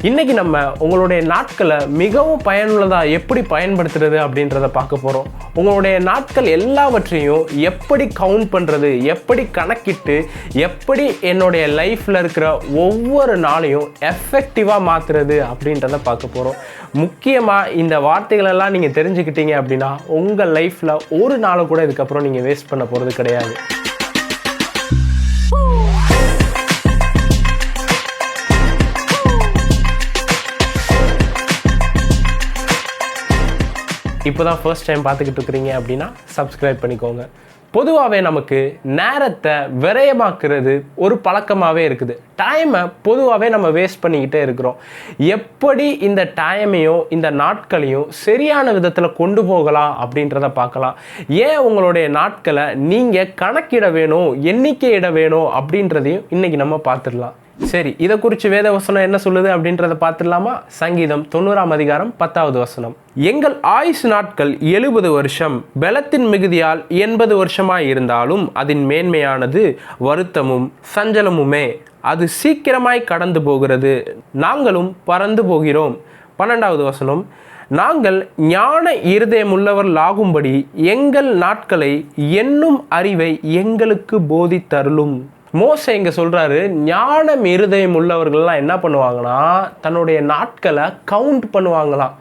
இன்றைக்கி நம்ம உங்களுடைய நாட்களை மிகவும் பயனுள்ளதாக எப்படி பயன்படுத்துறது அப்படின்றத பார்க்க போகிறோம். உங்களுடைய நாட்கள் எல்லாவற்றையும் எப்படி கவுண்ட் பண்ணுறது, எப்படி கணக்கிட்டு, எப்படி என்னுடைய லைஃப்பில் இருக்கிற ஒவ்வொரு நாளையும் எஃபெக்டிவாக மாற்றுறது அப்படின்றத பார்க்க போகிறோம். முக்கியமாக இந்த வார்த்தைகளெல்லாம் நீங்கள் தெரிஞ்சுக்கிட்டீங்க அப்படின்னா உங்கள் லைஃப்பில் ஒரு நாளை கூட இதுக்கப்புறம் நீங்கள் வேஸ்ட் பண்ண போகிறது கிடையாது. இப்போ தான் ஃபர்ஸ்ட் டைம் பார்த்துக்கிட்டு இருக்கிறீங்க அப்படின்னா சப்ஸ்கிரைப் பண்ணிக்கோங்க. பொதுவாகவே நமக்கு நேரத்தை விரயமாக்குறது ஒரு பழக்கமாகவே இருக்குது. டைமை பொதுவாகவே நம்ம வேஸ்ட் பண்ணிக்கிட்டே இருக்கிறோம். எப்படி இந்த டைமையும் இந்த நாட்களையும் சரியான விதத்தில் கொண்டு போகலாம் அப்படின்றத பார்க்கலாம். ஏன் உங்களுடைய நாட்களை நீங்கள் கணக்கிட வேணும், எண்ணிக்கையிட வேணும் அப்படின்றதையும் இன்றைக்கி நம்ம பார்த்துடலாம். சரி, இதை குறித்து வேத வசனம் என்ன சொல்லுது அப்படின்றத பார்த்துடலாமா? சங்கீதம் 90ஆம் அதிகாரம் 10வது வசனம். எங்கள் ஆயுசு நாட்கள் 70 வருஷம், பலத்தின் மிகுதியால் 80 வருஷமாய் இருந்தாலும் அதன் மேன்மையானது வருத்தமும் சஞ்சலமுமே. அது சீக்கிரமாய் கடந்து போகிறது, நாங்களும் பறந்து போகிறோம். 12வது வசனம். நாங்கள் ஞான இருதயமுள்ளவர்களாகும்படி எங்கள் நாட்களை எண்ணும் அறிவை எங்களுக்கு போதித்தருளும். மோசே இங்கே சொல்கிறாரு, ஞானம் இருதயம் உள்ளவர்கள்லாம் என்ன பண்ணுவாங்கன்னா தன்னுடைய நாட்களை கவுண்ட் பண்ணுவாங்களாம்.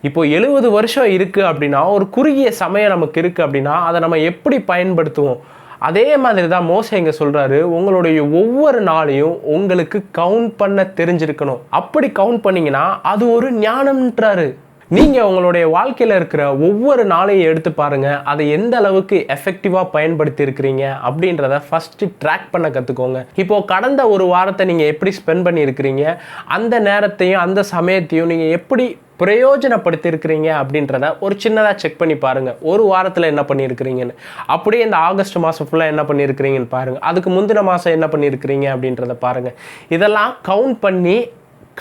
இப்போது 70 வருஷம் இருக்குது அப்படின்னா, ஒரு குறுகிய சமயம் நமக்கு இருக்குது அப்படின்னா அதை நம்ம எப்படி பயன்படுத்துவோம்? அதே மாதிரி தான் மோசே இங்கே சொல்கிறாரு, உங்களுடைய ஒவ்வொரு நாளையும் உங்களுக்கு கவுண்ட் பண்ண தெரிஞ்சிருக்கணும். அப்படி கவுண்ட் பண்ணிங்கன்னா அது ஒரு ஞானம்ன்றாரு. நீங்கள் உங்களுடைய வாழ்க்கையில் இருக்கிற ஒவ்வொரு நாளையும் எடுத்து பாருங்கள், அதை எந்த அளவுக்கு எஃபெக்டிவாக பயன்படுத்தி இருக்கிறீங்க அப்படின்றத ஃபஸ்ட்டு ட்ராக் பண்ண கற்றுக்கோங்க. இப்போது கடந்த ஒரு வாரத்தை நீங்கள் எப்படி ஸ்பெண்ட் பண்ணியிருக்கிறீங்க, அந்த நேரத்தையும் அந்த சமயத்தையும் நீங்கள் எப்படி பிரயோஜனப்படுத்தி இருக்கிறீங்க அப்படின்றத ஒரு சின்னதாக செக் பண்ணி பாருங்கள். ஒரு வாரத்தில் என்ன பண்ணியிருக்கிறீங்கன்னு, அப்படியே இந்த ஆகஸ்ட் மாதம் ஃபுல்லாக என்ன பண்ணியிருக்கிறீங்கன்னு பாருங்கள். அதுக்கு முந்தின மாதம் என்ன பண்ணியிருக்கிறீங்க அப்படின்றத பாருங்கள். இதெல்லாம் கவுண்ட் பண்ணி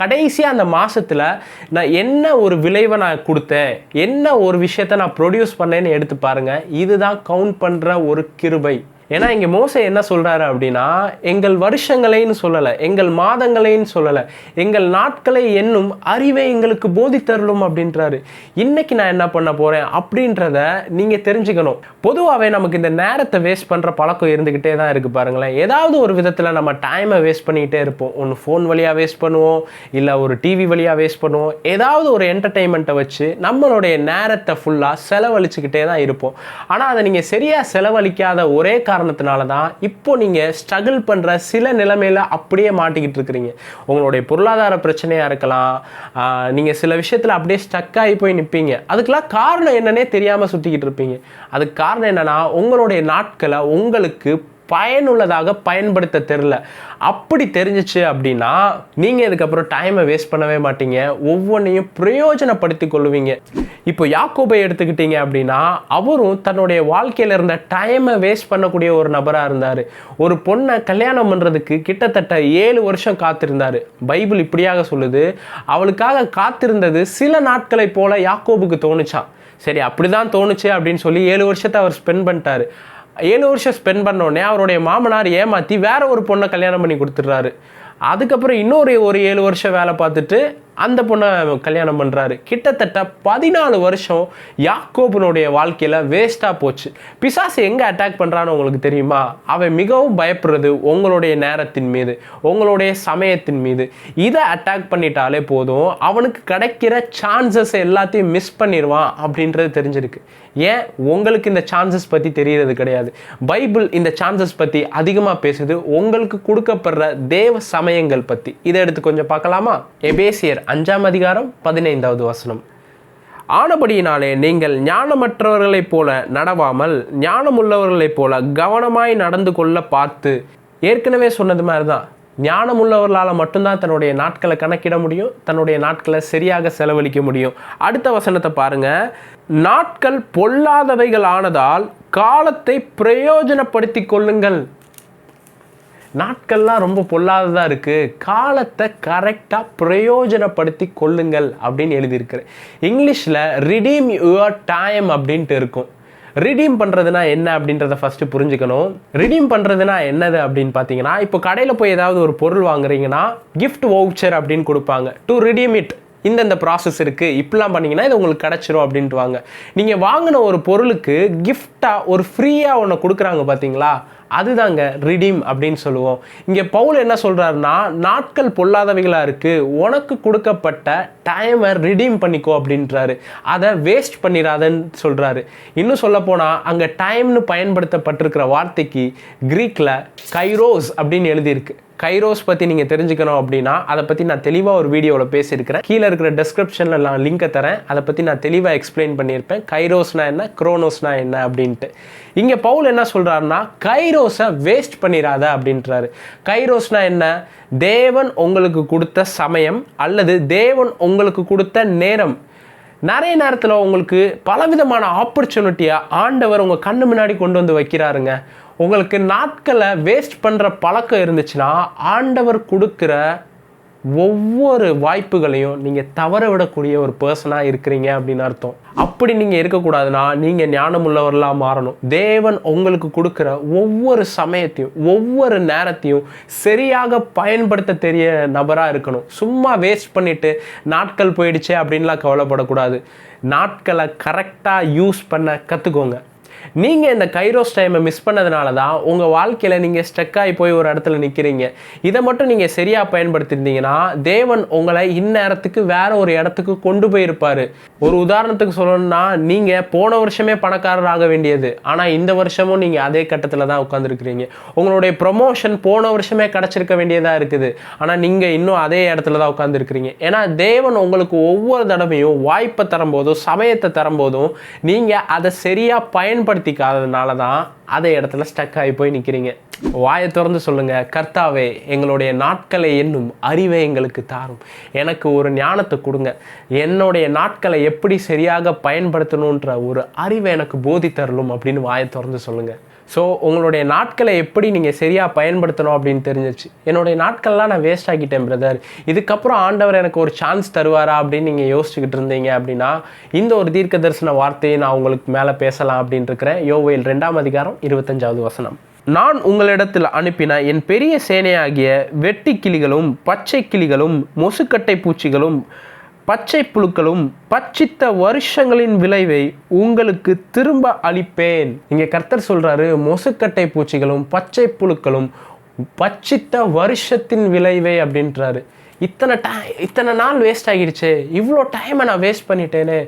கடைசியாக அந்த மாதத்தில் நான் என்ன ஒரு விளைவை நான் கொடுத்தேன், என்ன ஒரு விஷயத்தை நான் ப்ரொடியூஸ் பண்ணேன்னு எடுத்து பாருங்கள். இதுதான் கவுண்ட் பண்ணுற ஒரு கிருபை. ஏன்னா இங்கே மோசே என்ன சொல்கிறாரு அப்படின்னா, எங்கள் வருஷங்களைன்னு சொல்லலை, எங்கள் மாதங்களைன்னு சொல்லலை, எங்கள் நாட்களை என்னும் அறிவை எங்களுக்கு போதித்தருளும் அப்படின்றாரு. இன்றைக்கி நான் என்ன பண்ண போகிறேன் அப்படின்றத நீங்கள் தெரிஞ்சுக்கணும். பொதுவாகவே நமக்கு இந்த நேரத்தை வேஸ்ட் பண்ணுற பழக்கம் இருந்துக்கிட்டே தான் இருக்குது பாருங்களேன். ஏதாவது ஒரு விதத்தில் நம்ம டைமை வேஸ்ட் பண்ணிக்கிட்டே இருப்போம். ஒன்று ஃபோன் வழியாக வேஸ்ட் பண்ணுவோம், இல்லை ஒரு டிவி வழியாக வேஸ்ட் பண்ணுவோம். ஏதாவது ஒரு என்டர்டெயின்மெண்ட்டை வச்சு நம்மளுடைய நேரத்தை ஃபுல்லாக செலவழிச்சுக்கிட்டே தான் இருப்போம். ஆனால் அதை நீங்கள் சரியாக செலவழிக்காத ஒரே காரணத்தினால தான் இப்போ நீங்கள் ஸ்ட்ரகிள் பண்ணுற சில நிலைமையில் அப்படியே மாட்டிக்கிட்டு இருக்கிறீங்க. உங்களுடைய பொருளாதார பிரச்சனையாக இருக்கலாம், நீங்கள் சில விஷயத்தில் அப்படியே ஸ்டக் ஆகி போய் நிற்பீங்க. அதுக்கெல்லாம் காரணம் என்னன்னே தெரியாமல் சுற்றிக்கிட்டு இருப்பீங்க. அதுக்கு காரணம் என்னென்னா, உங்களுடைய நாட்களை உங்களுக்கு பயனுள்ளதாக பயன்படுத்த தெரியல. அப்படி தெரிஞ்சிச்சு அப்படின்னா நீங்கள் இதுக்கப்புறம் டைமை வேஸ்ட் பண்ணவே மாட்டீங்க, ஒவ்வொன்றையும் பிரயோஜனப்படுத்தி கொள்ளுவீங்க. இப்போ யாக்கோபை எடுத்துக்கிட்டீங்க அப்படின்னா, அவரும் தன்னுடைய வாழ்க்கையில் இருந்த டைமை வேஸ்ட் பண்ணக்கூடிய ஒரு நபராக இருந்தார். ஒரு பொண்ணை கல்யாணம் பண்ணுறதுக்கு கிட்டத்தட்ட 7 வருஷம் காத்திருந்தார். பைபிள் இப்படியாக சொல்லுது, அவளுக்காக காத்திருந்தது சில நாட்களை போல யாக்கோபுக்கு தோணுச்சான். சரி, அப்படி தான் தோணுச்சு அப்படின்னு சொல்லி 7 வருஷத்தை அவர் ஸ்பெண்ட் பண்ணிட்டாரு. 7 வருஷம் ஸ்பெண்ட் பண்ணோடனே அவருடைய மாமனார் ஏமாற்றி வேற ஒரு பொண்ணை கல்யாணம் பண்ணி கொடுத்துட்றாரு. அதுக்கப்புறம் இன்னொரு 7 வருஷம் வேலை பார்த்துட்டு அந்த பொண்ணை கல்யாணம் பண்ணுறாரு. கிட்டத்தட்ட 14 வருஷம் யாக்கோபனுடைய வாழ்க்கையில் வேஸ்ட்டாக போச்சு. பிசாசு எங்கே அட்டாக் பண்ணுறான்னு உங்களுக்கு தெரியுமா? அவன் மிகவும் பயப்படுறது உங்களுடைய நேரத்தின் மீது, உங்களுடைய சமயத்தின் மீது. இதை அட்டாக் பண்ணிட்டாலே போதும், அவனுக்கு கிடைக்கிற சான்சஸ் எல்லாத்தையும் மிஸ் பண்ணிடுவான் அப்படின்றது தெரிஞ்சிருக்கு. ஏன் உங்களுக்கு இந்த சான்சஸ் பற்றி தெரியறது கிடையாது? பைபிள் இந்த சான்சஸ் பற்றி அதிகமாக பேசுது, உங்களுக்கு கொடுக்கப்படுற தேவ சமயங்கள் பற்றி. இதை எடுத்து கொஞ்சம் பார்க்கலாமா? எபேசியர் 5ஆம் அதிகாரம் 15வது வசனம். ஆனபடியினாலே நீங்கள் ஞானமற்றவர்களைப் போல நடவாமல் ஞானமுள்ளவர்களைப் போல கவனமாய் நடந்து கொள்ள பார்த்து. ஏற்கனவே சொன்னது மாதிரி தான், ஞானமுள்ளவர்களால் மட்டும்தான் தன்னுடைய நாட்களை கணக்கிட முடியும், தன்னுடைய நாட்களை சரியாக செலவழிக்க முடியும். அடுத்த வசனத்தை பாருங்க. நாட்கள் பொல்லாதவைகள் ஆனதால் காலத்தை பிரயோஜனப்படுத்தி கொள்ளுங்கள். நாட்கள்லாம் ரொம்ப பொல்லாததாக இருக்குது, காலத்தை கரெக்டாக பிரயோஜனப்படுத்தி கொள்ளுங்கள் அப்படின்னு எழுதியிருக்கிறேன். இங்கிலீஷில் ரிடீம் யுவர் டைம் அப்படின்ட்டு இருக்கும். ரிடீம் பண்ணுறதுனா என்ன அப்படின்றத ஃபஸ்ட்டு புரிஞ்சுக்கணும். ரிடீம் பண்ணுறதுனா என்னது அப்படின்னு பார்த்தீங்கன்னா, இப்போ கடையில் போய் ஏதாவது ஒரு பொருள் வாங்குறீங்கன்னா கிஃப்ட் வவுச்சர் அப்படின்னு கொடுப்பாங்க. டு ரிடீம் இட், இந்த ப்ராசஸ் இருக்குது, இப்படிலாம் பண்ணிங்கன்னா இது உங்களுக்கு கிடச்சிரும் அப்படின்ட்டு வாங்க. நீங்கள் வாங்கின ஒரு பொருளுக்கு கிஃப்டாக ஒரு ஃப்ரீயாக ஒன்று கொடுக்குறாங்க பார்த்தீங்களா, அதுதாங்க ரிடீம் அப்படின்னு சொல்லுவோம். இங்கே பவுல் என்ன சொல்கிறாருன்னா, நாட்கள் பொல்லாதவைகளாக இருக்குது, உனக்கு கொடுக்கப்பட்ட டைமை ரிடீம் பண்ணிக்கோ அப்படின்றாரு. அதை வேஸ்ட் பண்ணிடாதன்னு சொல்கிறாரு. இன்னும் சொல்லப்போனால் அங்கே டைம்னு பயன்படுத்தப்பட்டிருக்கிற வார்த்தைக்கு கிரீக்கில் கைரோஸ் அப்படின்னு எழுதியிருக்கு. கைரோஸ் பற்றி நீங்கள் தெரிஞ்சுக்கணும் அப்படின்னா அதை பற்றி நான் தெளிவாக ஒரு வீடியோவில் பேசியிருக்கிறேன். கீழே இருக்கிற டிஸ்கிரிப்ஷனில் நான் லிங்கை தரேன், அதை பற்றி நான் தெளிவாக எக்ஸ்பிளைன் பண்ணியிருப்பேன். கைரோஸ்னா என்ன, குரோனோஸ்னா என்ன அப்படின்ட்டு. இங்கே பவுல் என்ன சொல்கிறாருன்னா, கைரோஸை வேஸ்ட் பண்ணிடாத அப்படின்றாரு. கைரோஸ்னா என்ன, தேவன் உங்களுக்கு கொடுத்த சமயம் அல்லது தேவன் உங்களுக்கு கொடுத்த நேரம். நிறைய நேரத்தில் உங்களுக்கு பலவிதமான ஆப்பர்ச்சுனிட்டியாக ஆண்டவர் உங்கள் கண்ணு முன்னாடி கொண்டு வந்து வைக்கிறாருங்க. உங்களுக்கு நாட்களை வேஸ்ட் பண்ணுற பழக்கம் இருந்துச்சுன்னா ஆண்டவர் கொடுக்குற ஒவ்வொரு வாய்ப்புகளையும் நீங்கள் தவற விடக்கூடிய ஒரு பர்சனாக இருக்கிறீங்க அப்படின்னு அர்த்தம். அப்படி நீங்கள் இருக்கக்கூடாதுன்னா நீங்கள் ஞானமுள்ளவர்களாக மாறணும். தேவன் உங்களுக்கு கொடுக்குற ஒவ்வொரு சமயத்தையும் ஒவ்வொரு நேரத்தையும் சரியாக பயன்படுத்த தெரிய நபராக இருக்கணும். சும்மா வேஸ்ட் பண்ணிவிட்டு நாட்கள் போயிடுச்சே அப்படின்லாம் கவலைப்படக்கூடாது. நாட்களை கரெக்டாக யூஸ் பண்ண கற்றுக்கோங்க. நீங்கள் இந்த கைரோஸ் டைமை மிஸ் பண்ணதுனால தான் உங்கள் வாழ்க்கையில் நீங்கள் ஸ்டக்காகி போய் ஒரு இடத்துல நிற்கிறீங்க. இதை மட்டும் நீங்கள் சரியாக பயன்படுத்தியிருந்தீங்கன்னா தேவன் உங்களை இந்நேரத்துக்கு வேற ஒரு இடத்துக்கு கொண்டு போயிருப்பார். ஒரு உதாரணத்துக்கு சொல்லணும்னா, நீங்கள் போன வருஷமே பணக்காரர் ஆக வேண்டியது, ஆனால் இந்த வருஷமும் நீங்கள் அதே கட்டத்தில் தான் உட்காந்துருக்கிறீங்க. உங்களுடைய ப்ரொமோஷன் போன வருஷமே கிடச்சிருக்க வேண்டியதாக இருக்குது, ஆனால் நீங்கள் இன்னும் அதே இடத்துல தான் உட்காந்துருக்கிறீங்க. ஏன்னா தேவன் உங்களுக்கு ஒவ்வொரு தடவையும் வாய்ப்பை தரும்போதும் சமயத்தை தரும்போதும் நீங்கள் அதை சரியாக பயன்படுத்திக்காததுனால தான் அதே இடத்துல ஸ்டக் ஆகி போய் நிற்கிறீங்க. வாயை திறந்து சொல்லுங்க, கர்த்தாவே எங்களுடைய நாட்களை என்னும் அறிவை எங்களுக்கு தாரும், எனக்கு ஒரு ஞானத்தை கொடுங்க, என்னுடைய நாட்களை எப்படி சரியாக பயன்படுத்தணுன்ற ஒரு அறிவை எனக்கு போதி தரலும் அப்படின்னு வாயை திறந்து சொல்லுங்க. ஸோ உங்களுடைய நாட்களை எப்படி நீங்கள் சரியாக பயன்படுத்தணும் அப்படின்னு தெரிஞ்சிச்சு. என்னுடைய நாட்கள்லாம் நான் வேஸ்ட் ஆகிட்டேன் பிரதர், இதுக்கப்புறம் ஆண்டவர் எனக்கு ஒரு சான்ஸ் தருவாரா அப்படின்னு நீங்கள் யோசிச்சுக்கிட்டு இருந்தீங்க அப்படின்னா இந்த ஒரு தீர்க்க தரிசன வார்த்தையை நான் உங்களுக்கு மேலே பேசலாம் அப்படின்னு இருக்கிறேன். யோவேல் 2:25 வசனம். நான் உங்களிடத்தில் அனுப்பின என் பெரிய சேனையாகிய வெட்டி கிளிகளும் பச்சை கிளிகளும் மொசுக்கட்டை பூச்சிகளும் பச்சை புழுக்களும் பச்சித்த வருஷங்களின் விளைவை உங்களுக்கு திரும்ப அளிப்பேன். இங்கே கர்த்தர் சொல்றாரு, மொசுக்கட்டை பூச்சிகளும் பச்சை புழுக்களும் பச்சித்த வருஷத்தின் விளைவை அப்படின்றாரு. இத்தனை நாள் வேஸ்ட் ஆகிடுச்சு, இவ்வளோ டைமை நான் வேஸ்ட் பண்ணிட்டேனே,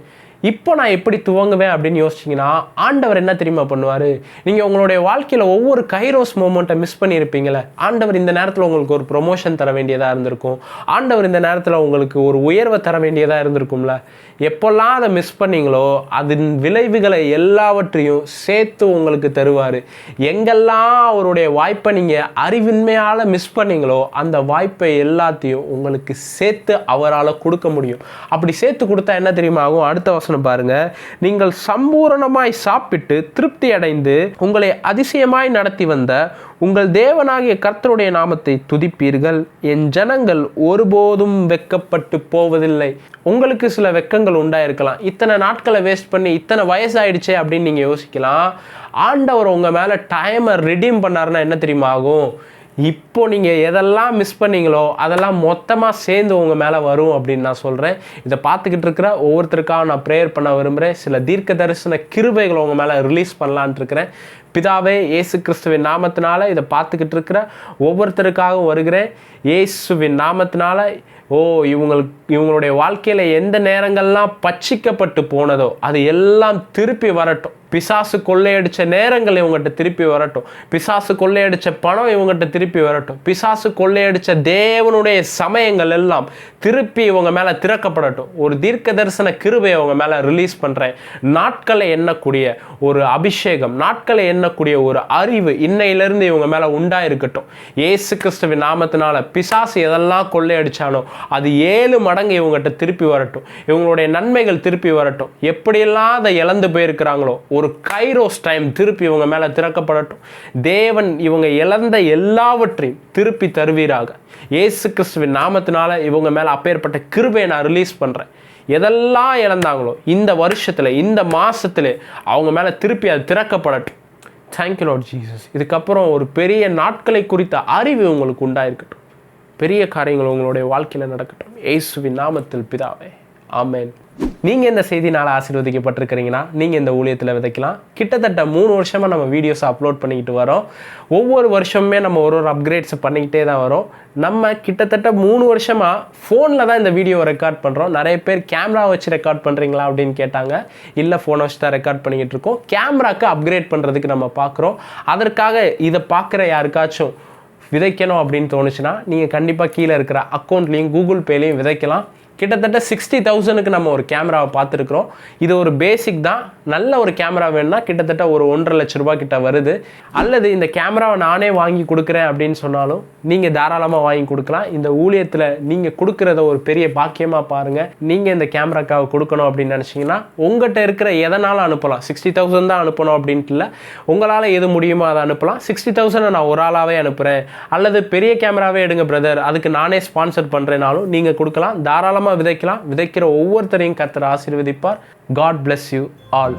இப்போ நான் எப்படி துவங்குவேன் அப்படின்னு யோசிச்சிங்கன்னா ஆண்டவர் என்ன தெரியுமா பண்ணுவார், நீங்கள் உங்களுடைய வாழ்க்கையில் ஒவ்வொரு கைரோஸ் மூமெண்ட்டை மிஸ் பண்ணியிருப்பீங்களே, ஆண்டவர் இந்த நேரத்தில் உங்களுக்கு ஒரு ப்ரொமோஷன் தர வேண்டியதாக இருந்திருக்கும், ஆண்டவர் இந்த நேரத்தில் உங்களுக்கு ஒரு உயர்வை தர வேண்டியதாக இருந்திருக்கும்ல. எப்போல்லாம் அதை மிஸ் பண்ணீங்களோ அதன் விளைவுகளை எல்லாவற்றையும் சேர்த்து உங்களுக்கு தருவார். எங்கெல்லாம் அவருடைய வாய்ப்பை நீங்கள் அறிவின்மையால் மிஸ் பண்ணீங்களோ அந்த வாய்ப்பை எல்லாத்தையும் உங்களுக்கு சேர்த்து அவரால் கொடுக்க முடியும். அப்படி சேர்த்து கொடுத்தா என்ன தெரியுமா ஆகும், அடுத்த வசனம் பாருங்க. நீங்கள் சம்பூரணமாய் சாப்பிட்டு திருப்தி அடைந்து உங்களை அதிசயமாய் நடத்தி வந்த உங்கள் தேவனாகிய கர்த்தருடைய நாமத்தை துதிப்பீர்கள், என் ஜனங்கள் ஒருபோதும் வெட்கப்பட்டு போவதில்லை. உங்களுக்கு சில வெட்கங்கள் உண்டாயிருக்கலாம், இத்தனை நாட்களை வேஸ்ட் பண்ணி இத்தனை வயசாயிடுச்சே அப்படின்னு நீங்கள் யோசிக்கலாம். ஆண்டவர் உங்கள் மேலே டைமை ரிடீம் பண்ணாருன்னா என்ன தெரியுமா ஆகும், இப்போ நீங்கள் எதெல்லாம் மிஸ் பண்ணீங்களோ அதெல்லாம் மொத்தமாக சேர்ந்து உங்கள் மேலே வரும் அப்படின்னு நான் சொல்கிறேன். இதை பார்த்துக்கிட்டு இருக்கிற ஒவ்வொருத்தருக்காக நான் ப்ரேயர் பண்ண விரும்புகிறேன். சில தீர்க்க தரிசன கிருபைகளை உங்கள் மேலே ரிலீஸ் பண்ணலான் இருக்கிறேன். பிதாவே இயேசு கிறிஸ்துவின் நாமத்தினால இதை பார்த்துக்கிட்டு இருக்கிற ஒவ்வொருத்தருக்காகவும் வருகிறேன். இயேசுவின் நாமத்தினால இவங்களுடைய வாழ்க்கையில் எந்த நேரங்கள்லாம் பட்சிக்கப்பட்டு போனதோ அது எல்லாம் திருப்பி வரட்டும். பிசாசு கொள்ளையடிச்ச நேரங்கள் இவங்ககிட்ட திருப்பி வரட்டும். பிசாசு கொள்ளையடிச்ச பணம் இவங்ககிட்ட திருப்பி வரட்டும். பிசாசு கொள்ளையடிச்ச தேவனுடைய சமயங்கள் எல்லாம் திருப்பி இவங்க மேலே திறக்கப்படட்டும். ஒரு தீர்க்க தரிசன கிருபையை அவங்க மேலே ரிலீஸ் பண்ணுறேன். நாட்களை எண்ணக்கூடிய ஒரு அபிஷேகம், நாட்களை எண்ணக்கூடிய ஒரு அறிவு இன்னையிலிருந்து இவங்க மேலே உண்டாயிருக்கட்டும். இயேசு கிறிஸ்துவின் நாமத்தினால பிசாசு எதெல்லாம் கொள்ளையடிச்சானோ அது 7 மடங்கு இவங்ககிட்ட திருப்பி வரட்டும். இவங்களுடைய நன்மைகள் திருப்பி வரட்டும். எப்படியெல்லாம் அதை இழந்து போயிருக்கிறாங்களோ ஒரு ஒரு கைரோஸ் டைம் திருப்பி இவங்க மேலே திறக்கப்படட்டும். தேவன் இவங்க இழந்த எல்லாவற்றையும் திருப்பி தருவீராக. இயேசு கிறிஸ்துவின் நாமத்தினால இவங்க மேலே அப்பேற்பட்ட கிருபையை நான் ரிலீஸ் பண்ணுறேன். எதெல்லாம் இழந்தாங்களோ இந்த வருஷத்தில், இந்த மாதத்தில் அவங்க மேலே திருப்பி அது திறக்கப்படட்டும். Thank you Lord Jesus. இதுக்கப்புறம் ஒரு பெரிய நாட்களை குறித்த அறிவு உங்களுக்கு உண்டாயிருக்கட்டும். பெரிய காரியங்கள் உங்களுடைய வாழ்க்கையில் நடக்கட்டும். இயேசுவின் நாமத்தில் பிதாவே, ஆமென். நீங்கள் இந்த செய்தினால் ஆசீர்வதிக்கப்பட்டிருக்கிறீங்கன்னா நீங்கள் இந்த ஊழியத்தில் விதைக்கலாம். கிட்டத்தட்ட 3 வருஷமாக நம்ம வீடியோஸ் அப்லோட் பண்ணிக்கிட்டு வரோம். ஒவ்வொரு வருஷமுமே நம்ம ஒரு அப்கிரேட்ஸ் பண்ணிக்கிட்டே தான் வரோம். நம்ம கிட்டத்தட்ட 3 வருஷமாக ஃபோனில் தான் இந்த வீடியோவை ரெக்கார்ட் பண்ணுறோம். நிறைய பேர் கேமரா வச்சு ரெக்கார்ட் பண்ணுறீங்களா அப்படின்னு கேட்டாங்க. இல்லை, ஃபோனை வச்சு தான் ரெக்கார்ட் பண்ணிக்கிட்டு இருக்கோம். கேமராக்கு அப்கிரேட் பண்ணுறதுக்கு நம்ம பார்க்குறோம். அதற்காக இதை பார்க்குற யாருக்காச்சும் விதைக்கணும் அப்படின்னு தோணுச்சுன்னா நீங்கள் கண்டிப்பாக கீழே இருக்கிற அக்கௌண்ட்லேயும் கூகுள் பேலையும் விதைக்கலாம். கிட்டத்தட்ட 60,000க்கு நம்ம ஒரு கேமராவை பார்த்துருக்குறோம். இது ஒரு பேசிக் தான். நல்ல ஒரு கேமரா வேணும்னா கிட்டத்தட்ட ஒரு 1.5 லட்ச ரூபா கிட்ட வருது. அல்லது இந்த கேமராவை நானே வாங்கி கொடுக்குறேன் அப்படின்னு சொன்னாலும் நீங்கள் தாராளமாக வாங்கி கொடுக்கலாம். இந்த ஊழியத்தில் நீங்கள் கொடுக்குறத ஒரு பெரிய பாக்கியமாக பாருங்கள். நீங்கள் இந்த கேமராக்காக கொடுக்கணும் அப்படின்னு நினச்சிங்கன்னா உங்கள்கிட்ட இருக்கிற எதனாலும் அனுப்பலாம். 60,000 தான் அனுப்பணும் அப்படின்ட்டு இல்லை, உங்களால் எது முடியுமோ அதை அனுப்பலாம். 60,000 நான் ஒரு ஆளாகவே அனுப்புகிறேன், அல்லது பெரிய கேமராவே எடுங்க பிரதர், அதுக்கு நானே ஸ்பான்சர் பண்ணுறேனாலும் நீங்கள் கொடுக்கலாம். தாராளமாக விதைக்கலாம். விதைக்கிற ஒவ்வொருத்தரையும் கர்த்தர் ஆசீர்வதிப்பார். God bless you all.